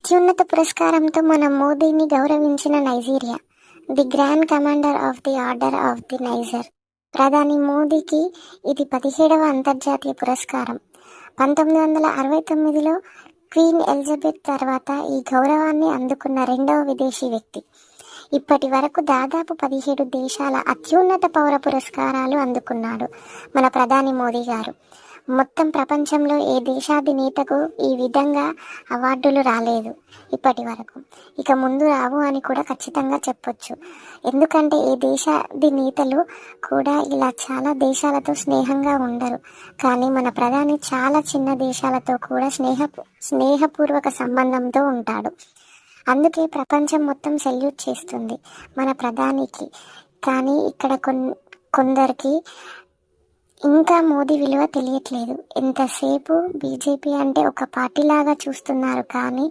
అత్యున్నత పురస్కారంతో మన మోదీని గౌరవించిన Nigeria. The grand commander of the order of the Niger. ప్రధాని మోదీకి ఇది 17వ అంతర్జాతీయ పురస్కారం. 1969లో క్వీన్ ఎలిజబెత్ తర్వాత ఈ గౌరవాన్ని అందుకున్న రెండవ విదేశీ వ్యక్తి. ఇప్పటి వరకు దాదాపు 17 దేశాల అత్యున్నత పౌర పురస్కారాలు అందుకున్నాడు మన ప్రధాని మోదీ గారు. మొత్తం ప్రపంచంలో ఏ దేశాధినేతకు ఈ విధంగా అవార్డులు రాలేదు ఇప్పటి వరకు. ఇక ముందు రావు అని కూడా ఖచ్చితంగా చెప్పొచ్చు. ఎందుకంటే ఏ దేశాధినేతలు కూడా ఇలా చాలా దేశాలతో స్నేహంగా ఉండరు. కానీ మన ప్రధాని చాలా చిన్న దేశాలతో కూడా స్నేహపూర్వక సంబంధంతో ఉంటాడు. అందుకే ప్రపంచం మొత్తం సెల్యూట్ చేస్తుంది మన ప్రధానికి. కానీ ఇక్కడ కొందరికి ఇంకా మోదీ విలువ తెలియట్లేదు. ఎంతసేపు బీజేపీ అంటే ఒక పార్టీలాగా చూస్తున్నారు. కానీ